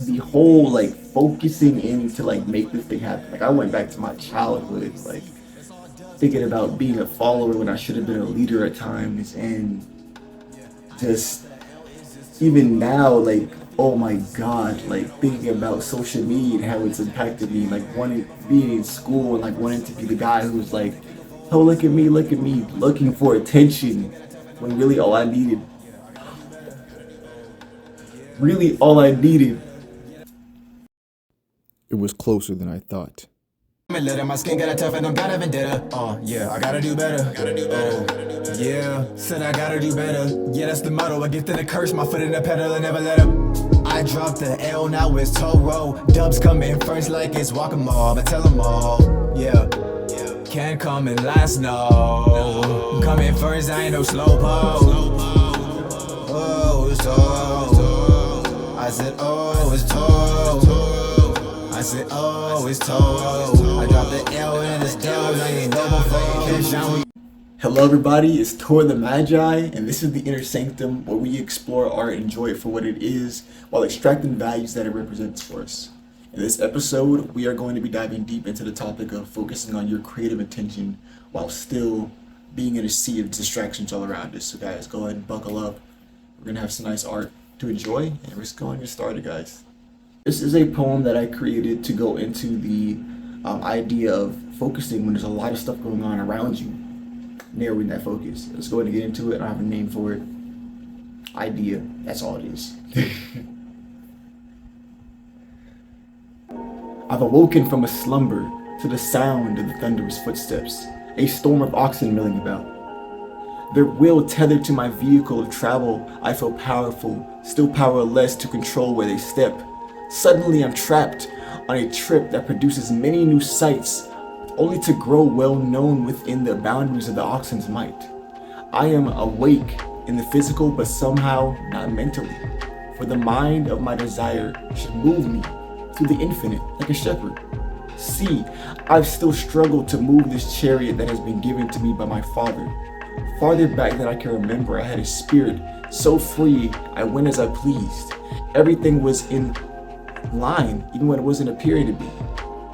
the whole like focusing in to like make this thing happen. Like I went back to my childhood, like thinking about being a follower when I should have been a leader at times, and just even now, like oh my god, like thinking about social media and how it's impacted me, like wanting being in school and like wanting to be the guy who's like, oh look at me, looking for attention, when really all I needed. It was closer than I thought. My skin got tough and I'm bad at vendetta. Yeah, I gotta do better. Yeah, said I gotta do better. Yeah, that's the motto. I get to the curse, my foot in the pedal and never let up. I dropped the L, now it's Toro. Dubs come in first like it's Whack-A-Mole. But tell them all, yeah. Can't come in last, no. Come in first, I ain't no slowpoke. Oh, it's Toro. I said, oh, it's Toro. I said, oh, it's Toro. I dropped the L in this dub, I ain't no before. Hello everybody, it's Tor the Magi, and this is the Inner Sanctum, where we explore art and enjoy it for what it is, while extracting values that it represents for us. In this episode, we are going to be diving deep into the topic of focusing on your creative intention while still being in a sea of distractions all around us. So guys, go ahead and buckle up. We're going to have some nice art to enjoy, and we're just going to get started, guys. This is a poem that I created to go into the idea of focusing when there's a lot of stuff going on around you, narrowing that focus. Let's go ahead and get into it. I don't have a name for it. Idea, that's all it is. I've awoken from a slumber to the sound of the thunderous footsteps, a storm of oxen milling about. Their wheel tethered to my vehicle of travel, I feel powerful, still powerless to control where they step. Suddenly I'm trapped on a trip that produces many new sights, only to grow well known within the boundaries of the oxen's might. I am awake in the physical, but somehow not mentally, for the mind of my desire should move me through the infinite like a shepherd. See, I've still struggled to move this chariot that has been given to me by my father. Farther back than I can remember, I had a spirit so free I went as I pleased. Everything was in line, even when it wasn't appearing to be.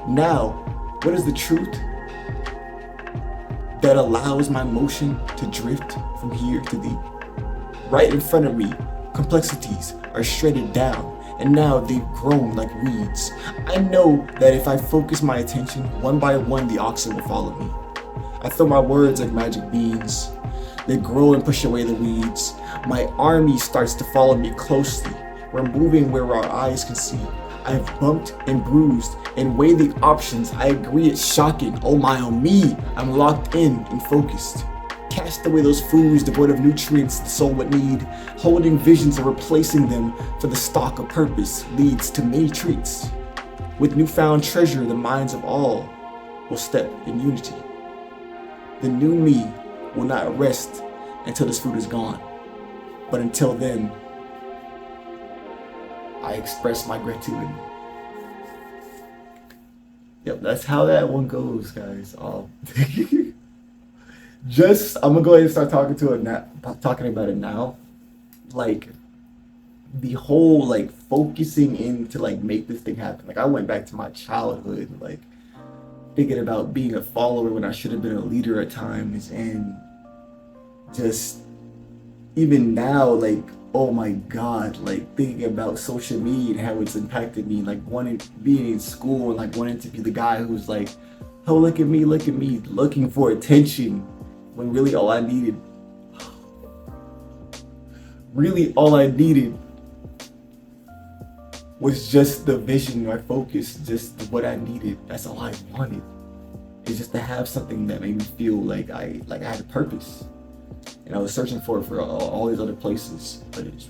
Now, what is the truth that allows my motion to drift from here to thee? Right in front of me, complexities are shredded down, and now they've grown like weeds. I know that if I focus my attention, one by one the oxen will follow me. I throw my words like magic beans. They grow and push away the weeds. My army starts to follow me closely. We're moving where our eyes can see. I have bumped and bruised and weighed the options. I agree it's shocking. Oh my, oh me. I'm locked in and focused. Cast away those foods devoid of nutrients the soul would need. Holding visions of replacing them for the stock of purpose leads to many treats. With newfound treasure, the minds of all will step in unity. The new me will not rest until this food is gone. But until then, I express my gratitude. Yep, that's how that one goes, guys. I'm gonna go ahead and start talking about it now. Like the whole like focusing in to like make this thing happen. Like I went back to my childhood, like thinking about being a follower when I should have been a leader at times, and just even now, like oh my god, like thinking about social media and how it's impacted me, like wanting being in school and like wanting to be the guy who's like, oh look at me, looking for attention, when really all I needed was just the vision, my focus, just what I needed. That's all I wanted. Is just to have something that made me feel like I had a purpose. And I was searching for it for all these other places, but it's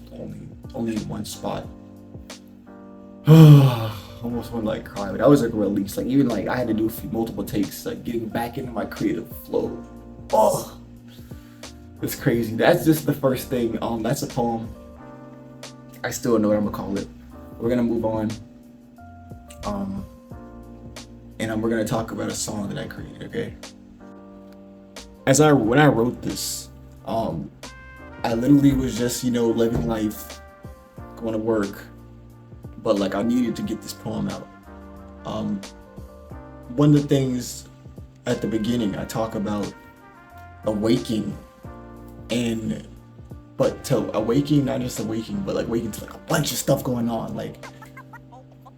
only in one spot. Almost want to like cry, but that was like a release. Like even like I had to do multiple takes, like getting back into my creative flow. Oh, it's crazy. That's just the first thing. That's a poem. I still don't know what I'm gonna call it. We're gonna move on. And we're gonna talk about a song that I created. Okay. When I wrote this, I literally was just living life, going to work, but like I needed to get this poem out. Um, One of the things at the beginning I talk about awaking, and but to awaking, not just awaking, but like waking to like a bunch of stuff going on. Like,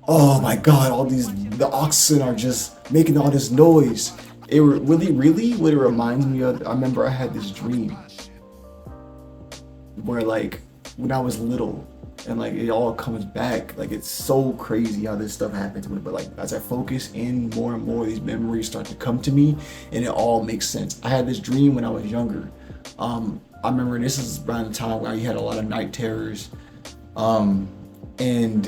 oh my god, all these, the oxen are just making all this noise. It really what it reminds me of, I remember I had this dream where like when I was little, and like it all comes back. Like it's so crazy how this stuff happened to me, but like as I focus in more and more, these memories start to come to me and it all makes sense. I had this dream when I was younger. I remember this is around the time where I had a lot of night terrors, and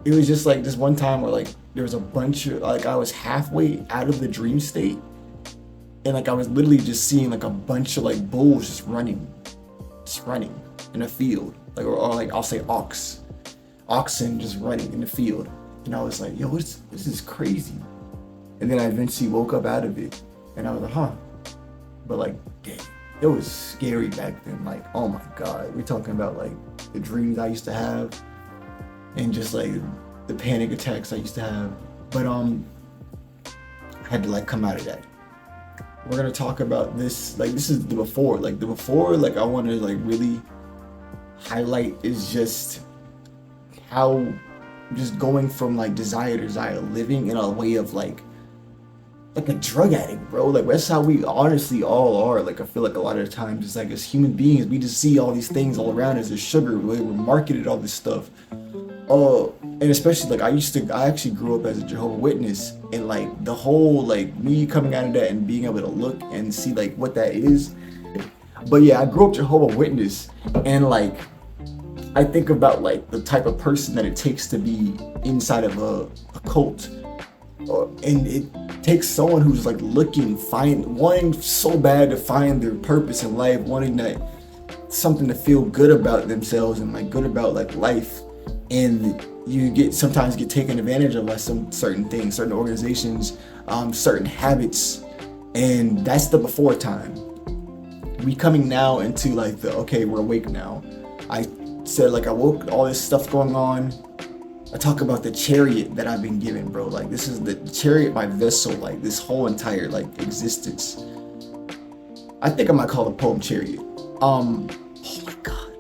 it was just like this one time where like there was a bunch of, like I was halfway out of the dream state, and like I was literally just seeing like a bunch of like bulls just running in a field, like or like I'll say oxen just running in the field, and I was like, yo, this is crazy. And then I eventually woke up out of it, and I was like, huh. But like, dang, it was scary back then. Like, oh my god, we're talking about like the dreams I used to have, and just like the panic attacks I used to have. But I had to like come out of that. We're gonna talk about this, like this is the before. Like the before, like I want to like really highlight is just how just going from like desire to desire, living in a way of like a drug addict, bro. Like that's how we honestly all are. Like I feel like a lot of the times it's like as human beings, we just see all these things all around us as sugar. We're marketed all this stuff. And especially like I actually grew up as a Jehovah's Witness, and like the whole like me coming out of that and being able to look and see like what that is. But yeah, I grew up Jehovah's Witness, and like I think about like the type of person that it takes to be inside of a cult, and it takes someone who's like wanting so bad to find their purpose in life, wanting that something to feel good about themselves and like good about like life, and you sometimes get taken advantage of by some certain things, certain organizations, certain habits, and that's the before time. We coming now into like the okay, we're awake now. I said like I woke, all this stuff going on. I talk about the chariot that I've been given, bro. Like this is the chariot, my vessel, like this whole entire like existence. I think I might call the poem Chariot. Oh my god.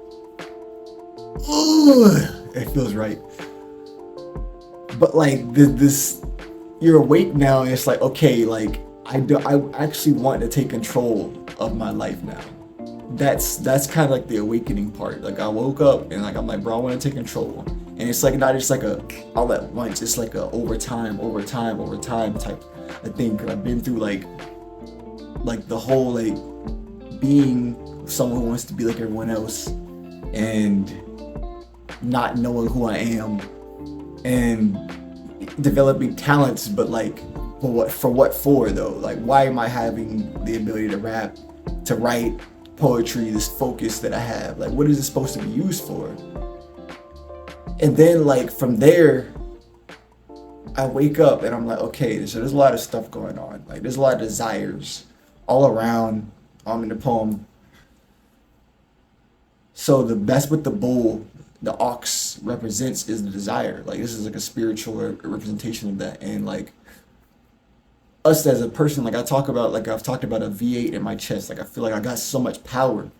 Ugh, it feels right. But like this, you're awake now, and it's like okay, like I actually want to take control of my life now. That's kind of like the awakening part. Like I woke up and like I'm like, bro, I want to take control. And it's like not just like a all at once. It's like a over time type of thing. Cause I've been through like the whole like being someone who wants to be like everyone else, and not knowing who I am, and developing talents, but like for what for though? Like why am I having the ability to rap, to write poetry, this focus that I have? Like what is it supposed to be used for? And then like from there I wake up and I'm like, okay, so there's a lot of stuff going on. Like there's a lot of desires all around in the poem. So that's what the bull, the ox represents, is the desire. Like this is like a spiritual representation of that. And like us as a person, like I've talked about a V8 in my chest. Like I feel like I got so much power,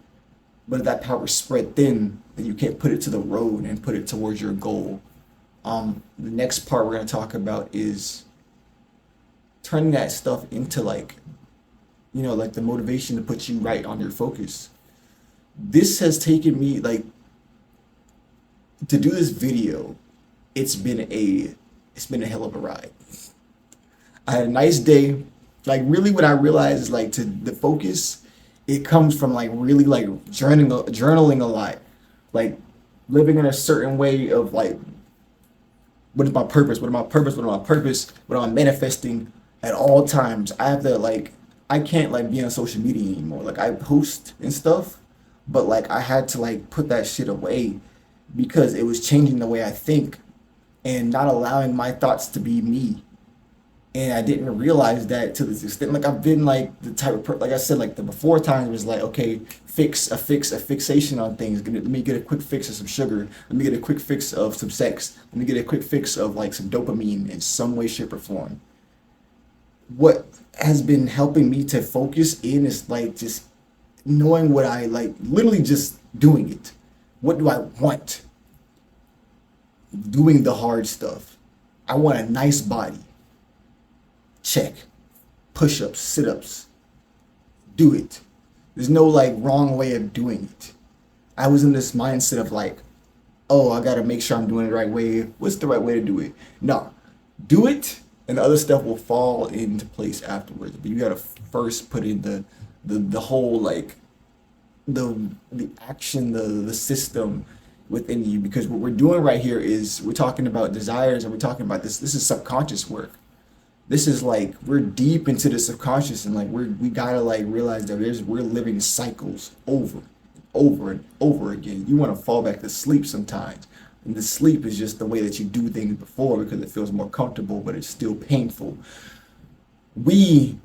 but if that power spread thin, then you can't put it to the road and put it towards your goal. The next part we're going to talk about is turning that stuff into like, you know, like the motivation to put you right on your focus. This has taken me like to do this video. It's been a hell of a ride. I had a nice day. Like really what I realized is like to the focus, it comes from like really like journaling a lot, like living in a certain way of like, what is my purpose? What am I manifesting at all times? I have to like, I can't like be on social media anymore. Like I post and stuff, but like I had to like put that shit away because it was changing the way I think and not allowing my thoughts to be me. And I didn't realize that to this extent. Like I've been like the type of like I said, like the before times was like, okay, a fixation on things. Let me get a quick fix of some sugar. Let me get a quick fix of some sex. Let me get a quick fix of like some dopamine in some way, shape, or form. What has been helping me to focus in is like just knowing what I like, literally just doing it. What do I want? Doing the hard stuff. I want a nice body. Check. Push-ups, sit-ups. Do it. There's no like wrong way of doing it. I was in this mindset of like, oh, I gotta make sure I'm doing it the right way. What's the right way to do it? No. Do it and the other stuff will fall into place afterwards. But you gotta first put in the whole like the action, the system within you, because what we're doing right here is we're talking about desires, and we're talking about this is subconscious work. This is like we're deep into the subconscious, and like we gotta like realize that we're living cycles over and over and over again. You want to fall back to sleep sometimes, and the sleep is just the way that you do things before because it feels more comfortable, but it's still painful. The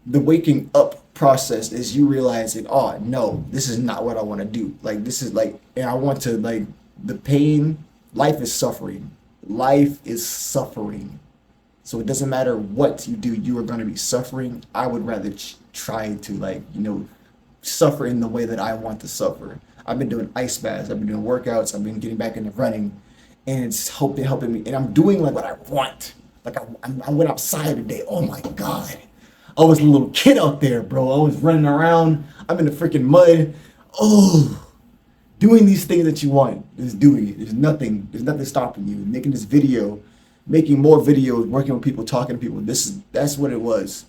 waking up process is you realizing, oh no, this is not what I want to do. Like this is like, and I want to like the pain. Life is suffering. Life is suffering. So it doesn't matter what you do, you are going to be suffering. I would rather try to like, suffer in the way that I want to suffer. I've been doing ice baths. I've been doing workouts. I've been getting back into running, and it's helping me. And I'm doing like what I want. Like I went outside today. Oh my God. I was a little kid out there, bro. I was running around. I'm in the freaking mud. Oh, doing these things that you want. Just doing it. There's nothing stopping you. Making this video, making more videos, working with people, talking to people. That's what it was.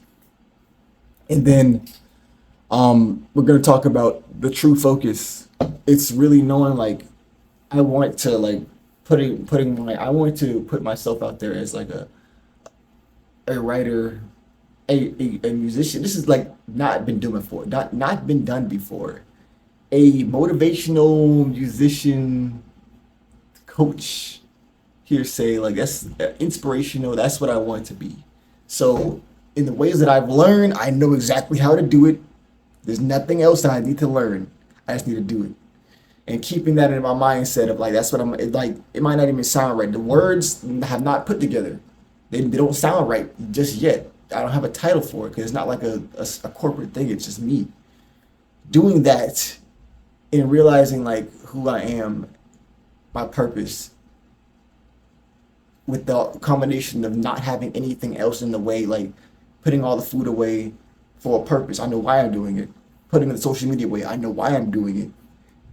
And then we're gonna talk about the true focus. It's really knowing like I want to like I want to put myself out there as like a writer, a musician. This is like not been done before, not been done before. A motivational musician, coach, hearsay, like that's inspirational. That's what I want to be. So in the ways that I've learned, I know exactly how to do it. There's nothing else that I need to learn. I just need to do it. And keeping that in my mindset of like that's what I'm like. It might not even sound right. The words have not put together. They don't sound right just yet. I don't have a title for it because it's not like a corporate thing. It's just me doing that and realizing like who I am, my purpose, with the combination of not having anything else in the way, like putting all the food away for a purpose. I know why I'm doing it. Putting the social media away. I know why I'm doing it.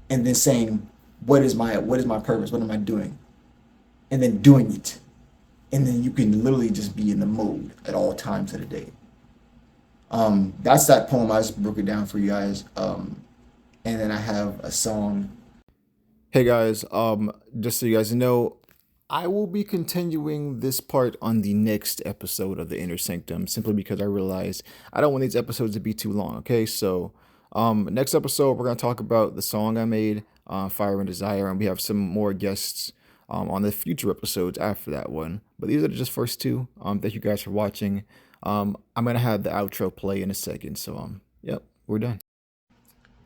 And then saying, what is my purpose? What am I doing? And then doing it. And then you can literally just be in the mode at all times of the day. That's that poem. I just broke it down for you guys. And then I have a song. Hey guys, just so you guys know, I will be continuing this part on the next episode of the Inner Sanctum, simply because I realized I don't want these episodes to be too long. Okay, so next episode we're gonna talk about the song I made, Fire and Desire, and we have some more guests on the future episodes after that one. But these are just first two. Thank you guys for watching. I'm gonna have the outro play in a second. So yep, we're done.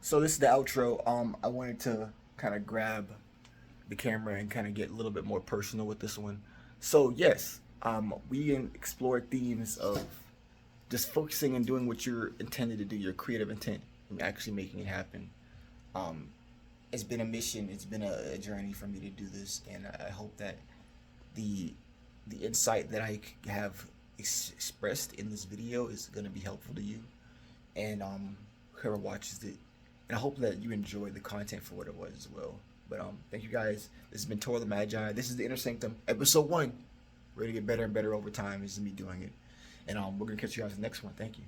So this is the outro. I wanted to kind of grab the camera and kind of get a little bit more personal with this one. So yes, we explore themes of just focusing and doing what you're intended to do, your creative intent, and actually making it happen. It's been a mission. It's been a journey for me to do this, and I hope that the insight that I have expressed in this video is going to be helpful to you and whoever watches it. And I hope that you enjoy the content for what it was as well. But thank you guys. This has been Tor the Magi. This is the Inner Sanctum, episode 1. We're gonna get better and better over time. This is me doing it, and we're gonna catch you guys in the next one. Thank you.